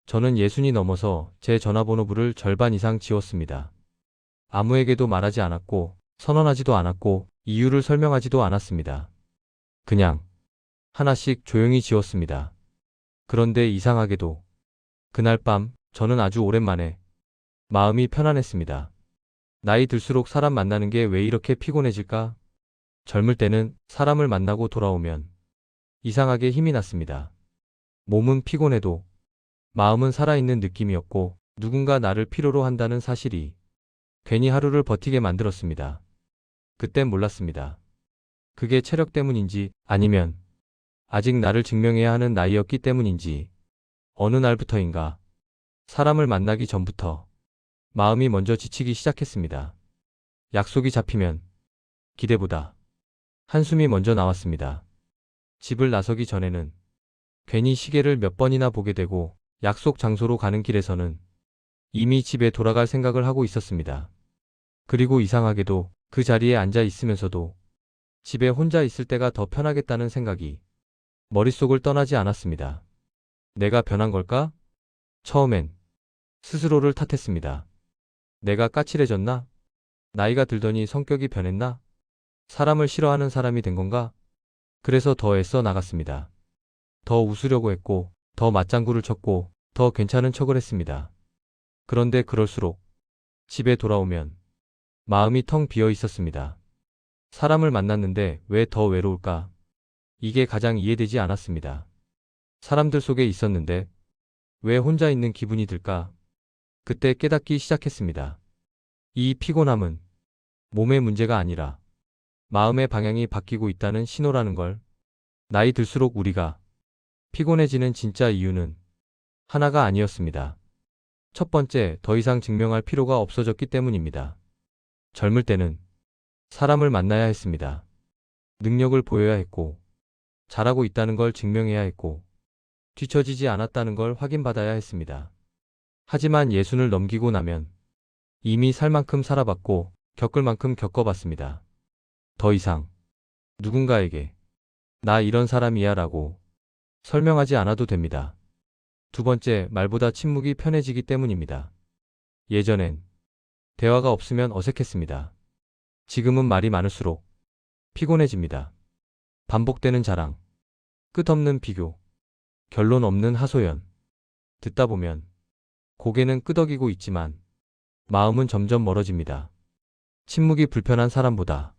저는 60이 넘어서 제 전화번호부를 절반 이상 지웠습니다. 아무에게도 말하지 않았고, 선언하지도 않았고, 이유를 설명하지도 않았습니다. 그냥 하나씩 조용히 지웠습니다. 그런데 이상하게도 그날 밤 저는 아주 오랜만에 마음이 편안했습니다. 나이 들수록 사람 만나는 게 왜 이렇게 피곤해질까? 젊을 때는 사람을 만나고 돌아오면 이상하게 힘이 났습니다. 몸은 피곤해도 마음은 살아있는 느낌이었고 누군가 나를 필요로 한다는 사실이 괜히 하루를 버티게 만들었습니다. 그땐 몰랐습니다. 그게 체력 때문인지 아니면 아직 나를 증명해야 하는 나이였기 때문인지 어느 날부터인가 사람을 만나기 전부터 마음이 먼저 지치기 시작했습니다. 약속이 잡히면 기대보다 한숨이 먼저 나왔습니다. 집을 나서기 전에는 괜히 시계를 몇 번이나 보게 되고 약속 장소로 가는 길에서는 이미 집에 돌아갈 생각을 하고 있었습니다. 그리고 이상하게도 그 자리에 앉아 있으면서도 집에 혼자 있을 때가 더 편하겠다는 생각이 머릿속을 떠나지 않았습니다. 내가 변한 걸까? 처음엔 스스로를 탓했습니다. 내가 까칠해졌나? 나이가 들더니 성격이 변했나? 사람을 싫어하는 사람이 된 건가? 그래서 더 애써 나갔습니다. 더 웃으려고 했고, 더 맞장구를 쳤고, 더 괜찮은 척을 했습니다. 그런데 그럴수록 집에 돌아오면 마음이 텅 비어 있었습니다. 사람을 만났는데 왜 더 외로울까? 이게 가장 이해되지 않았습니다. 사람들 속에 있었는데 왜 혼자 있는 기분이 들까? 그때 깨닫기 시작했습니다. 이 피곤함은 몸의 문제가 아니라 마음의 방향이 바뀌고 있다는 신호라는 걸. 나이 들수록 우리가 피곤해지는 진짜 이유는 하나가 아니었습니다. 첫 번째, 더 이상 증명할 필요가 없어졌기 때문입니다. 젊을 때는 사람을 만나야 했습니다. 능력을 보여야 했고, 잘하고 있다는 걸 증명해야 했고, 뒤처지지 않았다는 걸 확인받아야 했습니다. 하지만 예순을 넘기고 나면 이미 살 만큼 살아봤고, 겪을 만큼 겪어봤습니다. 더 이상 누군가에게 나 이런 사람이야 라고 설명하지 않아도 됩니다. 두 번째, 말보다 침묵이 편해지기 때문입니다. 예전엔 대화가 없으면 어색했습니다. 지금은 말이 많을수록 피곤해집니다. 반복되는 자랑, 끝없는 비교, 결론 없는 하소연. 듣다 보면 고개는 끄덕이고 있지만 마음은 점점 멀어집니다. 침묵이 불편한 사람보다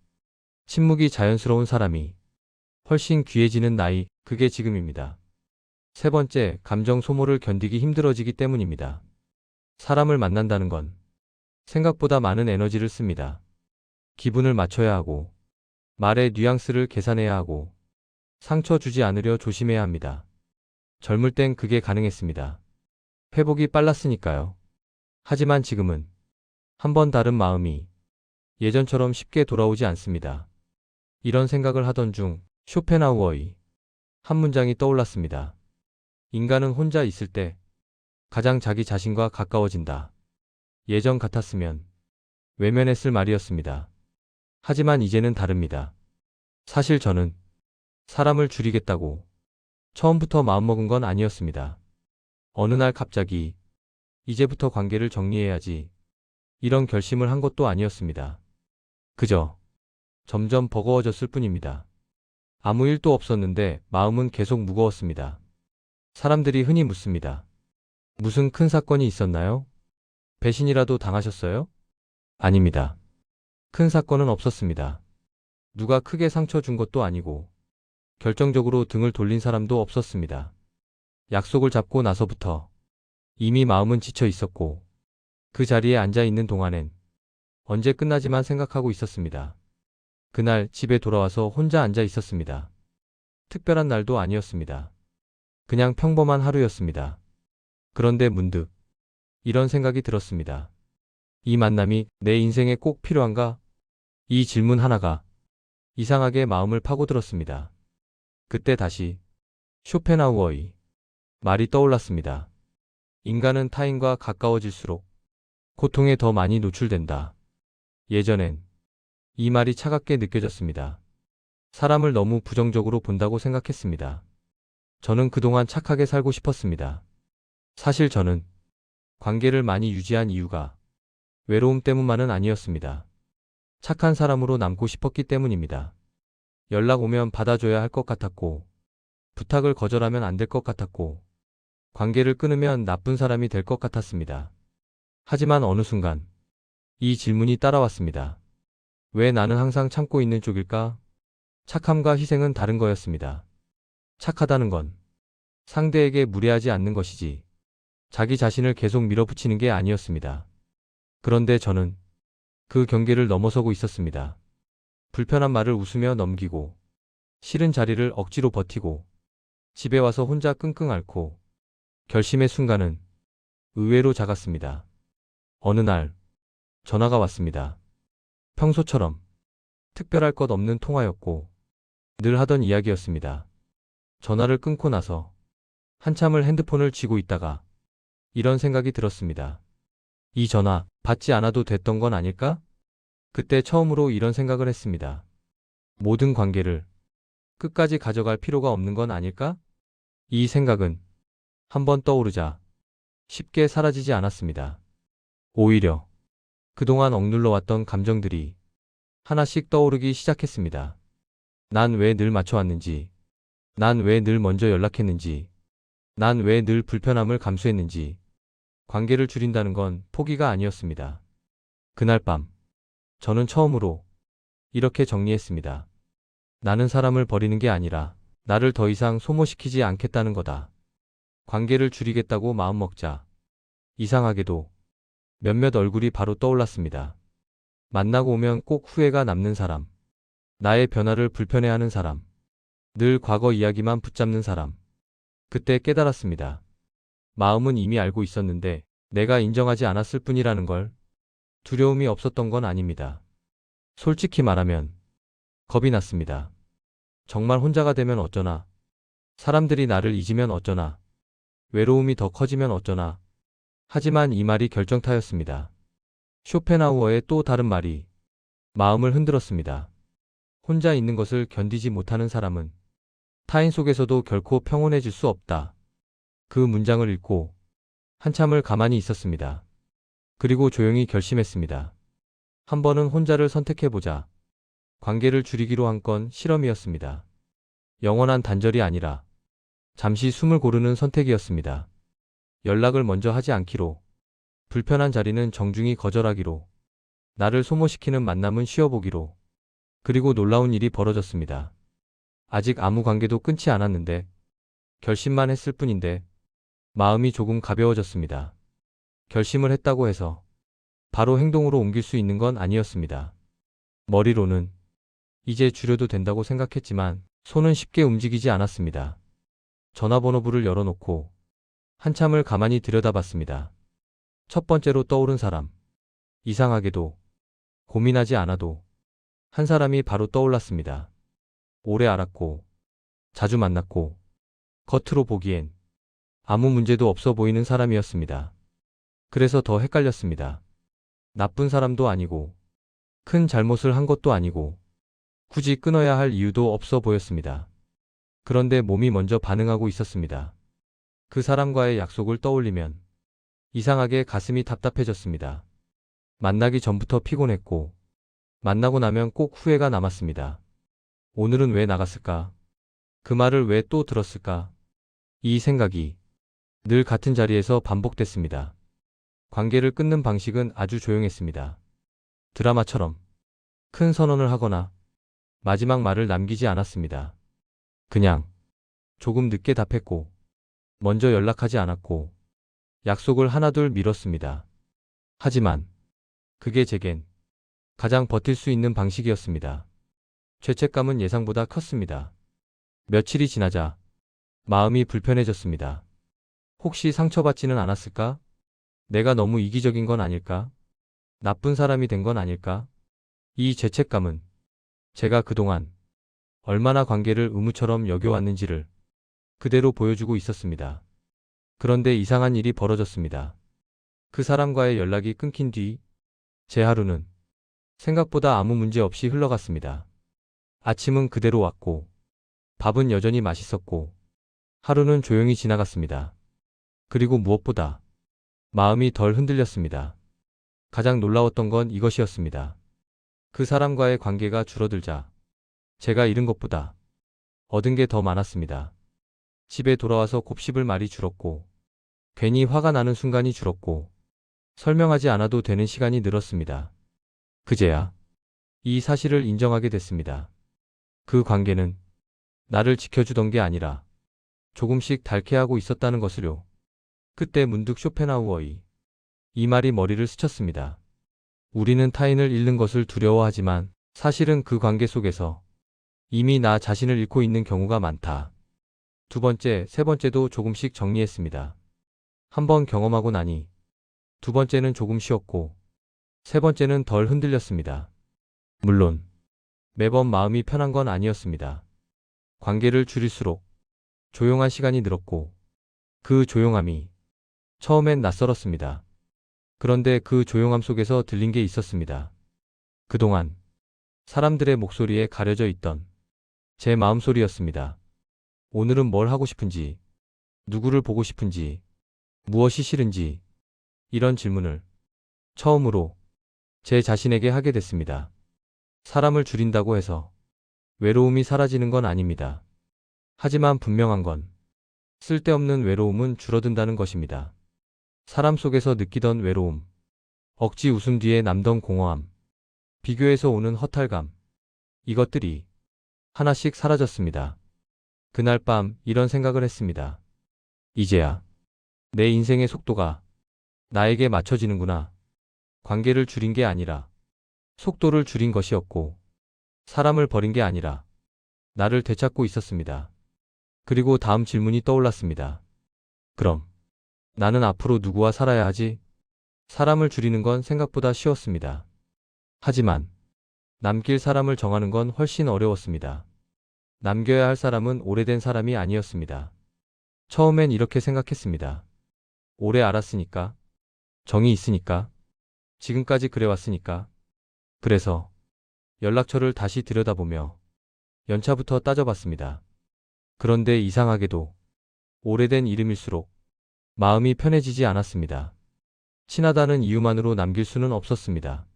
침묵이 자연스러운 사람이 훨씬 귀해지는 나이, 그게 지금입니다. 세 번째, 감정 소모를 견디기 힘들어지기 때문입니다. 사람을 만난다는 건 생각보다 많은 에너지를 씁니다. 기분을 맞춰야 하고, 말의 뉘앙스를 계산해야 하고, 상처 주지 않으려 조심해야 합니다. 젊을 땐 그게 가능했습니다. 회복이 빨랐으니까요. 하지만 지금은 한 번 다른 마음이 예전처럼 쉽게 돌아오지 않습니다. 이런 생각을 하던 중 쇼펜하우어의 한 문장이 떠올랐습니다. 인간은 혼자 있을 때 가장 자기 자신과 가까워진다. 예전 같았으면 외면했을 말이었습니다. 하지만 이제는 다릅니다. 사실 저는 사람을 줄이겠다고 처음부터 마음먹은 건 아니었습니다. 어느 날 갑자기 이제부터 관계를 정리해야지 이런 결심을 한 것도 아니었습니다. 그저 점점 버거워졌을 뿐입니다. 아무 일도 없었는데 마음은 계속 무거웠습니다. 사람들이 흔히 묻습니다. 무슨 큰 사건이 있었나요? 배신이라도 당하셨어요? 아닙니다. 큰 사건은 없었습니다. 누가 크게 상처 준 것도 아니고 결정적으로 등을 돌린 사람도 없었습니다. 약속을 잡고 나서부터 이미 마음은 지쳐 있었고 그 자리에 앉아 있는 동안엔 언제 끝나지만 생각하고 있었습니다. 그날 집에 돌아와서 혼자 앉아 있었습니다. 특별한 날도 아니었습니다. 그냥 평범한 하루였습니다. 그런데 문득 이런 생각이 들었습니다. 이 만남이 내 인생에 꼭 필요한가? 이 질문 하나가 이상하게 마음을 파고들었습니다. 그때 다시 쇼펜하우어의 말이 떠올랐습니다. 인간은 타인과 가까워질수록 고통에 더 많이 노출된다. 예전엔 이 말이 차갑게 느껴졌습니다. 사람을 너무 부정적으로 본다고 생각했습니다. 저는 그동안 착하게 살고 싶었습니다. 사실 저는 관계를 많이 유지한 이유가 외로움 때문만은 아니었습니다. 착한 사람으로 남고 싶었기 때문입니다. 연락 오면 받아줘야 할 것 같았고, 부탁을 거절하면 안 될 것 같았고, 관계를 끊으면 나쁜 사람이 될 것 같았습니다. 하지만 어느 순간 이 질문이 따라왔습니다. 왜 나는 항상 참고 있는 쪽일까? 착함과 희생은 다른 거였습니다. 착하다는 건 상대에게 무례하지 않는 것이지 자기 자신을 계속 밀어붙이는 게 아니었습니다. 그런데 저는 그 경계를 넘어서고 있었습니다. 불편한 말을 웃으며 넘기고 싫은 자리를 억지로 버티고 집에 와서 혼자 끙끙 앓고 결심의 순간은 의외로 작았습니다. 어느 날 전화가 왔습니다. 평소처럼 특별할 것 없는 통화였고 늘 하던 이야기였습니다. 전화를 끊고 나서 한참을 핸드폰을 쥐고 있다가 이런 생각이 들었습니다. 이 전화 받지 않아도 됐던 건 아닐까? 그때 처음으로 이런 생각을 했습니다. 모든 관계를 끝까지 가져갈 필요가 없는 건 아닐까? 이 생각은 한번 떠오르자 쉽게 사라지지 않았습니다. 오히려 그동안 억눌러 왔던 감정들이 하나씩 떠오르기 시작했습니다. 난 왜 늘 맞춰왔는지, 난 왜 늘 먼저 연락했는지, 난 왜 늘 불편함을 감수했는지. 관계를 줄인다는 건 포기가 아니었습니다. 그날 밤 저는 처음으로 이렇게 정리했습니다. 나는 사람을 버리는 게 아니라 나를 더 이상 소모시키지 않겠다는 거다. 관계를 줄이겠다고 마음먹자 이상하게도 몇몇 얼굴이 바로 떠올랐습니다. 만나고 오면 꼭 후회가 남는 사람, 나의 변화를 불편해하는 사람, 늘 과거 이야기만 붙잡는 사람. 그때 깨달았습니다. 마음은 이미 알고 있었는데 내가 인정하지 않았을 뿐이라는 걸. 두려움이 없었던 건 아닙니다. 솔직히 말하면 겁이 났습니다. 정말 혼자가 되면 어쩌나, 사람들이 나를 잊으면 어쩌나, 외로움이 더 커지면 어쩌나. 하지만 이 말이 결정타였습니다. 쇼펜하우어의 또 다른 말이 마음을 흔들었습니다. 혼자 있는 것을 견디지 못하는 사람은 타인 속에서도 결코 평온해질 수 없다. 그 문장을 읽고 한참을 가만히 있었습니다. 그리고 조용히 결심했습니다. 한 번은 혼자를 선택해보자. 관계를 줄이기로 한 건 실험이었습니다. 영원한 단절이 아니라 잠시 숨을 고르는 선택이었습니다. 연락을 먼저 하지 않기로, 불편한 자리는 정중히 거절하기로, 나를 소모시키는 만남은 쉬어보기로. 그리고 놀라운 일이 벌어졌습니다. 아직 아무 관계도 끊지 않았는데, 결심만 했을 뿐인데, 마음이 조금 가벼워졌습니다. 결심을 했다고 해서 바로 행동으로 옮길 수 있는 건 아니었습니다. 머리로는 이제 줄여도 된다고 생각했지만 손은 쉽게 움직이지 않았습니다. 전화번호부를 열어놓고 한참을 가만히 들여다봤습니다. 첫 번째로 떠오른 사람. 이상하게도 고민하지 않아도 한 사람이 바로 떠올랐습니다. 오래 알았고 자주 만났고 겉으로 보기엔 아무 문제도 없어 보이는 사람이었습니다. 그래서 더 헷갈렸습니다. 나쁜 사람도 아니고 큰 잘못을 한 것도 아니고 굳이 끊어야 할 이유도 없어 보였습니다. 그런데 몸이 먼저 반응하고 있었습니다. 그 사람과의 약속을 떠올리면 이상하게 가슴이 답답해졌습니다. 만나기 전부터 피곤했고 만나고 나면 꼭 후회가 남았습니다. 오늘은 왜 나갔을까? 그 말을 왜 또 들었을까? 이 생각이 늘 같은 자리에서 반복됐습니다. 관계를 끊는 방식은 아주 조용했습니다. 드라마처럼 큰 선언을 하거나 마지막 말을 남기지 않았습니다. 그냥 조금 늦게 답했고 먼저 연락하지 않았고 약속을 하나둘 미뤘습니다. 하지만 그게 제겐 가장 버틸 수 있는 방식이었습니다. 죄책감은 예상보다 컸습니다. 며칠이 지나자 마음이 불편해졌습니다. 혹시 상처받지는 않았을까? 내가 너무 이기적인 건 아닐까? 나쁜 사람이 된 건 아닐까? 이 죄책감은 제가 그동안 얼마나 관계를 의무처럼 여겨왔는지를 그대로 보여주고 있었습니다. 그런데 이상한 일이 벌어졌습니다. 그 사람과의 연락이 끊긴 뒤 제 하루는 생각보다 아무 문제 없이 흘러갔습니다. 아침은 그대로 왔고 밥은 여전히 맛있었고 하루는 조용히 지나갔습니다. 그리고 무엇보다 마음이 덜 흔들렸습니다. 가장 놀라웠던 건 이것이었습니다. 그 사람과의 관계가 줄어들자 제가 잃은 것보다 얻은 게 더 많았습니다. 집에 돌아와서 곱씹을 말이 줄었고, 괜히 화가 나는 순간이 줄었고, 설명하지 않아도 되는 시간이 늘었습니다. 그제야 이 사실을 인정하게 됐습니다. 그 관계는 나를 지켜주던 게 아니라 조금씩 닳게하고 있었다는 것을요. 그때 문득 쇼펜하우어의 이 말이 머리를 스쳤습니다. 우리는 타인을 잃는 것을 두려워하지만 사실은 그 관계 속에서 이미 나 자신을 잃고 있는 경우가 많다. 두 번째, 세 번째도 조금씩 정리했습니다. 한 번 경험하고 나니 두 번째는 조금 쉬었고 세 번째는 덜 흔들렸습니다. 물론 매번 마음이 편한 건 아니었습니다. 관계를 줄일수록 조용한 시간이 늘었고 그 조용함이 처음엔 낯설었습니다. 그런데 그 조용함 속에서 들린 게 있었습니다. 그동안 사람들의 목소리에 가려져 있던 제 마음소리였습니다. 오늘은 뭘 하고 싶은지, 누구를 보고 싶은지, 무엇이 싫은지 이런 질문을 처음으로 제 자신에게 하게 됐습니다. 사람을 줄인다고 해서 외로움이 사라지는 건 아닙니다. 하지만 분명한 건 쓸데없는 외로움은 줄어든다는 것입니다. 사람 속에서 느끼던 외로움, 억지 웃음 뒤에 남던 공허함, 비교에서 오는 허탈감, 이것들이 하나씩 사라졌습니다. 그날 밤 이런 생각을 했습니다. 이제야 내 인생의 속도가 나에게 맞춰지는구나. 관계를 줄인 게 아니라 속도를 줄인 것이었고 사람을 버린 게 아니라 나를 되찾고 있었습니다. 그리고 다음 질문이 떠올랐습니다. 그럼 나는 앞으로 누구와 살아야 하지? 사람을 줄이는 건 생각보다 쉬웠습니다. 하지만 남길 사람을 정하는 건 훨씬 어려웠습니다. 남겨야 할 사람은 오래된 사람이 아니었습니다. 처음엔 이렇게 생각했습니다. 오래 알았으니까, 정이 있으니까, 지금까지 그래왔으니까. 그래서 연락처를 다시 들여다보며 연차부터 따져봤습니다. 그런데 이상하게도 오래된 이름일수록 마음이 편해지지 않았습니다. 친하다는 이유만으로 남길 수는 없었습니다.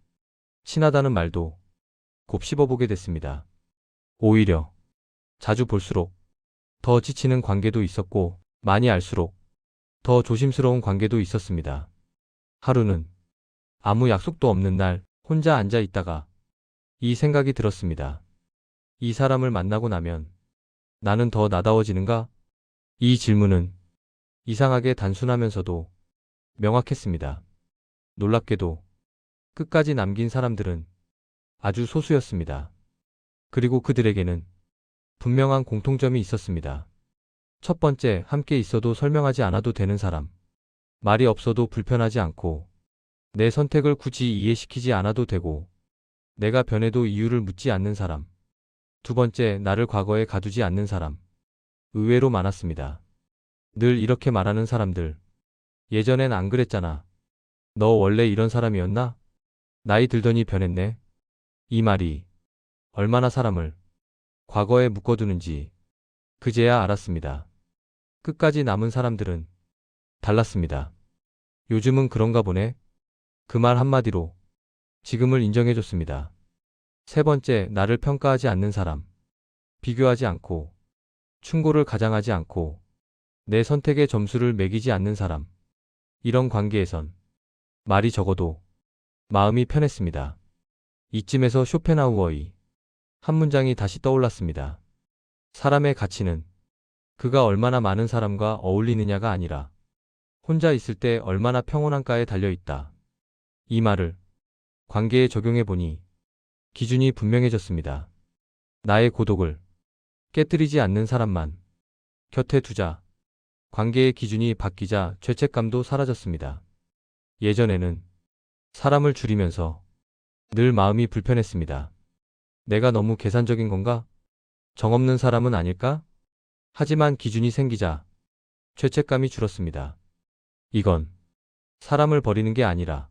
친하다는 말도 곱씹어보게 됐습니다. 오히려 자주 볼수록 더 지치는 관계도 있었고 많이 알수록 더 조심스러운 관계도 있었습니다. 하루는 아무 약속도 없는 날 혼자 앉아 있다가 이 생각이 들었습니다. 이 사람을 만나고 나면 나는 더 나다워지는가? 이 질문은 이상하게 단순하면서도 명확했습니다. 놀랍게도 끝까지 남긴 사람들은 아주 소수였습니다. 그리고 그들에게는 분명한 공통점이 있었습니다. 첫 번째, 함께 있어도 설명하지 않아도 되는 사람. 말이 없어도 불편하지 않고 내 선택을 굳이 이해시키지 않아도 되고 내가 변해도 이유를 묻지 않는 사람. 두 번째, 나를 과거에 가두지 않는 사람. 의외로 많았습니다. 늘 이렇게 말하는 사람들. 예전엔 안 그랬잖아. 너 원래 이런 사람이었나? 나이 들더니 변했네. 이 말이 얼마나 사람을 과거에 묶어두는지 그제야 알았습니다. 끝까지 남은 사람들은 달랐습니다. 요즘은 그런가 보네. 그 말 한마디로 지금을 인정해줬습니다. 세 번째, 나를 평가하지 않는 사람. 비교하지 않고 충고를 가장하지 않고 내 선택에 점수를 매기지 않는 사람. 이런 관계에선 말이 적어도 마음이 편했습니다. 이쯤에서 쇼펜하우어의 한 문장이 다시 떠올랐습니다. 사람의 가치는 그가 얼마나 많은 사람과 어울리느냐가 아니라 혼자 있을 때 얼마나 평온한가에 달려있다. 이 말을 관계에 적용해보니 기준이 분명해졌습니다. 나의 고독을 깨뜨리지 않는 사람만 곁에 두자. 관계의 기준이 바뀌자 죄책감도 사라졌습니다. 예전에는 사람을 줄이면서 늘 마음이 불편했습니다. 내가 너무 계산적인 건가? 정없는 사람은 아닐까? 하지만 기준이 생기자 죄책감이 줄었습니다. 이건 사람을 버리는 게 아니라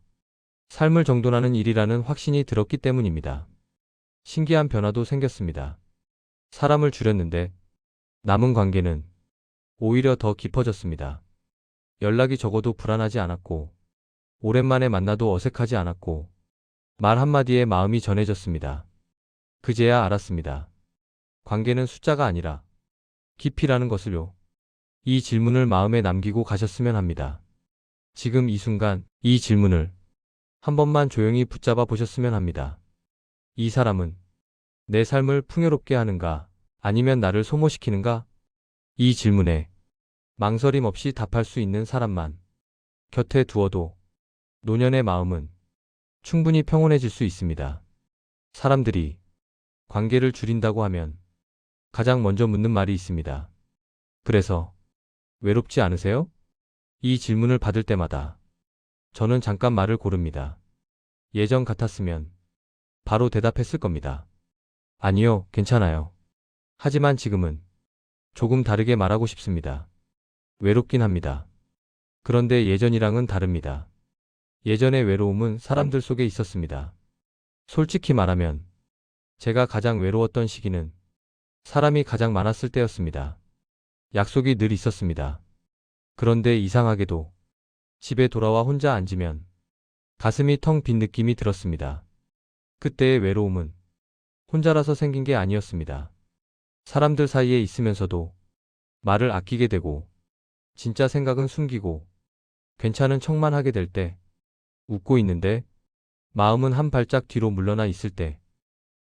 삶을 정돈하는 일이라는 확신이 들었기 때문입니다. 신기한 변화도 생겼습니다. 사람을 줄였는데 남은 관계는 오히려 더 깊어졌습니다. 연락이 적어도 불안하지 않았고, 오랜만에 만나도 어색하지 않았고, 말 한마디에 마음이 전해졌습니다. 그제야 알았습니다. 관계는 숫자가 아니라 깊이라는 것을요. 이 질문을 마음에 남기고 가셨으면 합니다. 지금 이 순간 이 질문을 한 번만 조용히 붙잡아 보셨으면 합니다. 이 사람은 내 삶을 풍요롭게 하는가? 아니면 나를 소모시키는가? 이 질문에 망설임 없이 답할 수 있는 사람만 곁에 두어도 노년의 마음은 충분히 평온해질 수 있습니다. 사람들이 관계를 줄인다고 하면 가장 먼저 묻는 말이 있습니다. 그래서 외롭지 않으세요? 이 질문을 받을 때마다 저는 잠깐 말을 고릅니다. 예전 같았으면 바로 대답했을 겁니다. 아니요, 괜찮아요. 하지만 지금은 조금 다르게 말하고 싶습니다. 외롭긴 합니다. 그런데 예전이랑은 다릅니다. 예전의 외로움은 사람들 속에 있었습니다. 솔직히 말하면 제가 가장 외로웠던 시기는 사람이 가장 많았을 때였습니다. 약속이 늘 있었습니다. 그런데 이상하게도 집에 돌아와 혼자 앉으면 가슴이 텅 빈 느낌이 들었습니다. 그때의 외로움은 혼자라서 생긴 게 아니었습니다. 사람들 사이에 있으면서도 말을 아끼게 되고 진짜 생각은 숨기고 괜찮은 척만 하게 될 때, 웃고 있는데 마음은 한 발짝 뒤로 물러나 있을 때,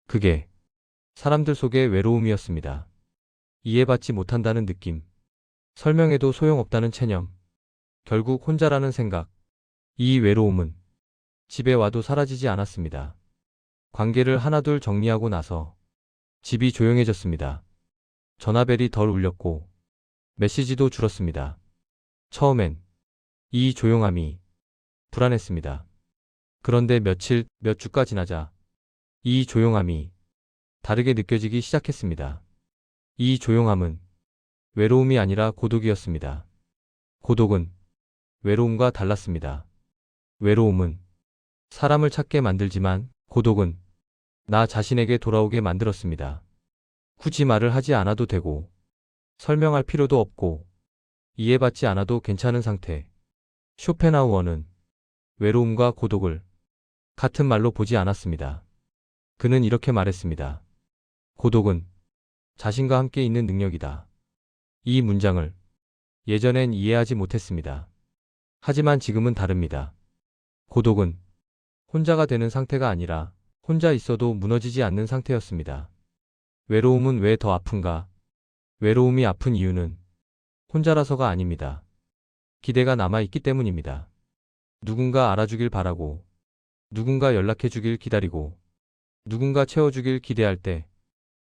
그게 사람들 속의 외로움이었습니다. 이해받지 못한다는 느낌, 설명해도 소용없다는 체념, 결국 혼자라는 생각. 이 외로움은 집에 와도 사라지지 않았습니다. 관계를 하나둘 정리하고 나서 집이 조용해졌습니다. 전화벨이 덜 울렸고 메시지도 줄었습니다. 처음엔 이 조용함이 불안했습니다. 그런데 며칠, 몇 주가 지나자 이 조용함이 다르게 느껴지기 시작했습니다. 이 조용함은 외로움이 아니라 고독이었습니다. 고독은 외로움과 달랐습니다. 외로움은 사람을 찾게 만들지만 고독은 나 자신에게 돌아오게 만들었습니다. 굳이 말을 하지 않아도 되고 설명할 필요도 없고 이해받지 않아도 괜찮은 상태. 쇼펜하우어는 외로움과 고독을 같은 말로 보지 않았습니다. 그는 이렇게 말했습니다. 고독은 자신과 함께 있는 능력이다. 이 문장을 예전엔 이해하지 못했습니다. 하지만 지금은 다릅니다. 고독은 혼자가 되는 상태가 아니라 혼자 있어도 무너지지 않는 상태였습니다. 외로움은 왜 더 아픈가? 외로움이 아픈 이유는 혼자라서가 아닙니다. 기대가 남아있기 때문입니다. 누군가 알아주길 바라고, 누군가 연락해주길 기다리고, 누군가 채워주길 기대할 때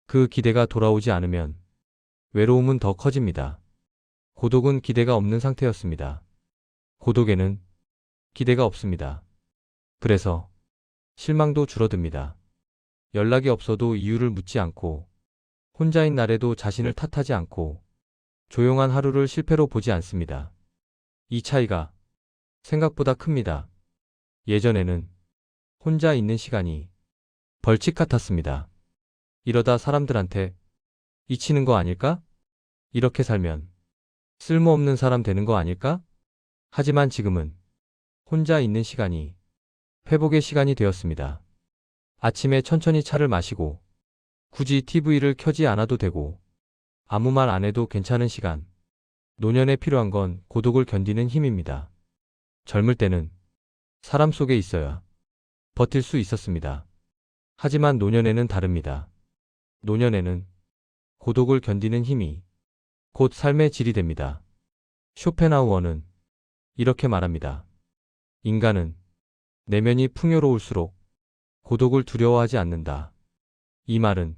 그 기대가 돌아오지 않으면 외로움은 더 커집니다. 고독은 기대가 없는 상태였습니다. 고독에는 기대가 없습니다. 그래서 실망도 줄어듭니다. 연락이 없어도 이유를 묻지 않고, 혼자인 날에도 자신을 탓하지 않고, 조용한 하루를 실패로 보지 않습니다. 이 차이가 생각보다 큽니다. 예전에는 혼자 있는 시간이 벌칙 같았습니다. 이러다 사람들한테 잊히는 거 아닐까? 이렇게 살면 쓸모없는 사람 되는 거 아닐까? 하지만 지금은 혼자 있는 시간이 회복의 시간이 되었습니다. 아침에 천천히 차를 마시고 굳이 TV를 켜지 않아도 되고 아무 말 안 해도 괜찮은 시간. 노년에 필요한 건 고독을 견디는 힘입니다. 젊을 때는 사람 속에 있어야 버틸 수 있었습니다. 하지만 노년에는 다릅니다. 노년에는 고독을 견디는 힘이 곧 삶의 질이 됩니다. 쇼펜하우어는 이렇게 말합니다. 인간은 내면이 풍요로울수록 고독을 두려워하지 않는다. 이 말은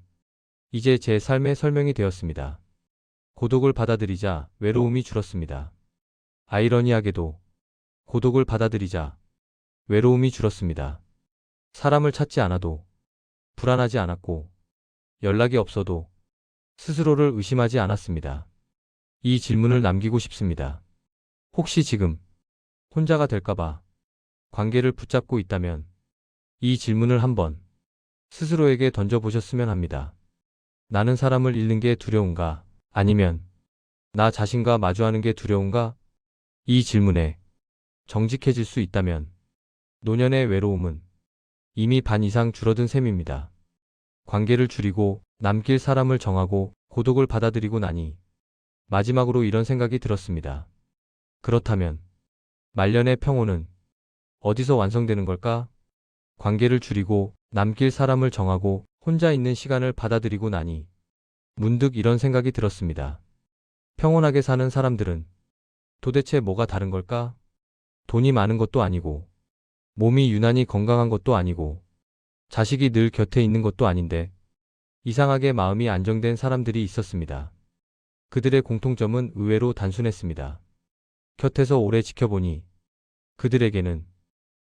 이제 제 삶의 설명이 되었습니다. 고독을 받아들이자 외로움이 줄었습니다. 아이러니하게도 고독을 받아들이자 외로움이 줄었습니다. 사람을 찾지 않아도 불안하지 않았고 연락이 없어도 스스로를 의심하지 않았습니다. 이 질문을 남기고 싶습니다. 혹시 지금 혼자가 될까봐 관계를 붙잡고 있다면 이 질문을 한번 스스로에게 던져보셨으면 합니다. 나는 사람을 잃는 게 두려운가? 아니면 나 자신과 마주하는 게 두려운가? 이 질문에 정직해질 수 있다면 노년의 외로움은 이미 반 이상 줄어든 셈입니다. 관계를 줄이고 남길 사람을 정하고 고독을 받아들이고 나니 마지막으로 이런 생각이 들었습니다. 그렇다면 말년의 평온은 어디서 완성되는 걸까? 관계를 줄이고 남길 사람을 정하고 혼자 있는 시간을 받아들이고 나니 문득 이런 생각이 들었습니다. 평온하게 사는 사람들은 도대체 뭐가 다른 걸까? 돈이 많은 것도 아니고 몸이 유난히 건강한 것도 아니고 자식이 늘 곁에 있는 것도 아닌데 이상하게 마음이 안정된 사람들이 있었습니다. 그들의 공통점은 의외로 단순했습니다. 곁에서 오래 지켜보니 그들에게는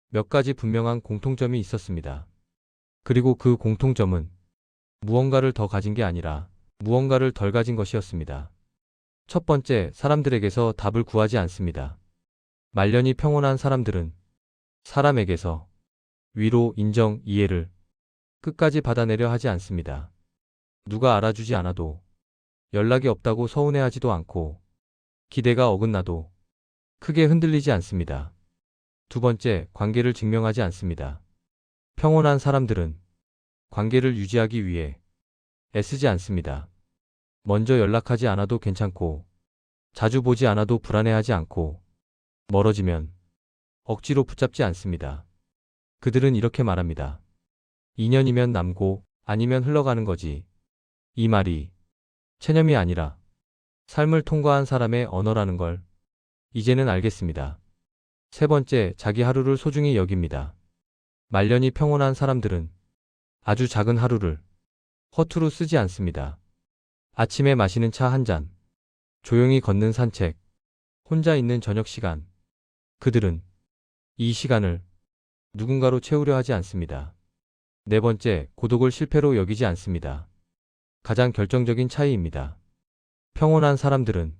몇 가지 분명한 공통점이 있었습니다. 그리고 그 공통점은 무언가를 더 가진 게 아니라 무언가를 덜 가진 것이었습니다. 첫 번째, 사람들에게서 답을 구하지 않습니다. 말년이 평온한 사람들은 사람에게서 위로, 인정, 이해를 끝까지 받아내려 하지 않습니다. 누가 알아주지 않아도, 연락이 없다고 서운해하지도 않고, 기대가 어긋나도 크게 흔들리지 않습니다. 두 번째, 관계를 증명하지 않습니다. 평온한 사람들은 관계를 유지하기 위해 애쓰지 않습니다. 먼저 연락하지 않아도 괜찮고, 자주 보지 않아도 불안해하지 않고, 멀어지면 억지로 붙잡지 않습니다. 그들은 이렇게 말합니다. 인연이면 남고 아니면 흘러가는 거지. 이 말이 체념이 아니라 삶을 통과한 사람의 언어라는 걸 이제는 알겠습니다. 세 번째, 자기 하루를 소중히 여깁니다. 말년이 평온한 사람들은 아주 작은 하루를 허투루 쓰지 않습니다. 아침에 마시는 차 한 잔, 조용히 걷는 산책, 혼자 있는 저녁 시간. 그들은 이 시간을 누군가로 채우려 하지 않습니다. 네 번째, 고독을 실패로 여기지 않습니다. 가장 결정적인 차이입니다. 평온한 사람들은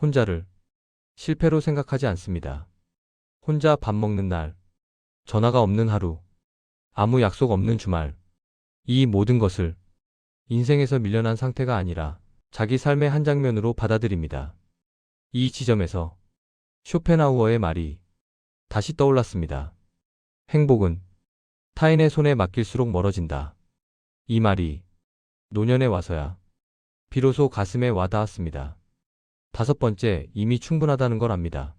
혼자를 실패로 생각하지 않습니다. 혼자 밥 먹는 날, 전화가 없는 하루, 아무 약속 없는 주말, 이 모든 것을 인생에서 밀려난 상태가 아니라 자기 삶의 한 장면으로 받아들입니다. 이 지점에서 쇼펜하우어의 말이 다시 떠올랐습니다. 행복은 타인의 손에 맡길수록 멀어진다. 이 말이 노년에 와서야 비로소 가슴에 와닿았습니다. 다섯 번째, 이미 충분하다는 걸 압니다.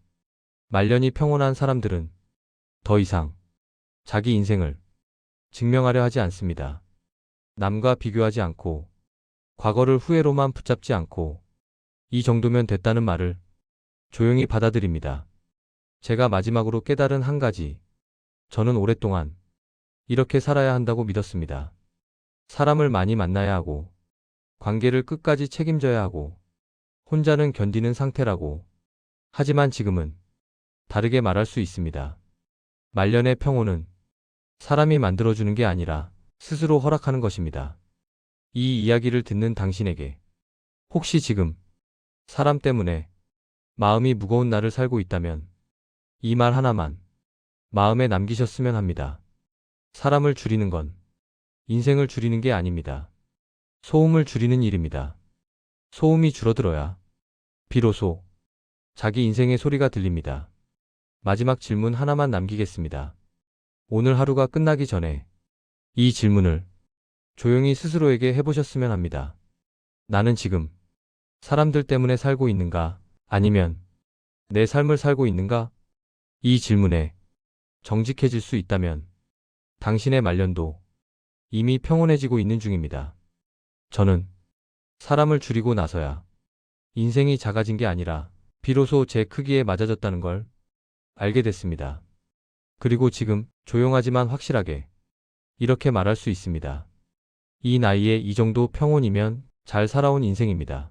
말년이 평온한 사람들은 더 이상 자기 인생을 증명하려 하지 않습니다. 남과 비교하지 않고 과거를 후회로만 붙잡지 않고 이 정도면 됐다는 말을 조용히 받아들입니다. 제가 마지막으로 깨달은 한 가지, 저는 오랫동안 이렇게 살아야 한다고 믿었습니다. 사람을 많이 만나야 하고 관계를 끝까지 책임져야 하고 혼자는 견디는 상태라고. 하지만 지금은 다르게 말할 수 있습니다. 말년의 평온은 사람이 만들어주는 게 아니라 스스로 허락하는 것입니다. 이 이야기를 듣는 당신에게 혹시 지금 사람 때문에 마음이 무거운 날을 살고 있다면 이 말 하나만 마음에 남기셨으면 합니다. 사람을 줄이는 건 인생을 줄이는 게 아닙니다. 소음을 줄이는 일입니다. 소음이 줄어들어야 비로소 자기 인생의 소리가 들립니다. 마지막 질문 하나만 남기겠습니다. 오늘 하루가 끝나기 전에 이 질문을 조용히 스스로에게 해보셨으면 합니다. 나는 지금 사람들 때문에 살고 있는가? 아니면 내 삶을 살고 있는가? 이 질문에 정직해질 수 있다면 당신의 말년도 이미 평온해지고 있는 중입니다. 저는 사람을 줄이고 나서야 인생이 작아진 게 아니라 비로소 제 크기에 맞아졌다는 걸 알게 됐습니다. 그리고 지금 조용하지만 확실하게 이렇게 말할 수 있습니다. 이 나이에 이 정도 평온이면 잘 살아온 인생입니다.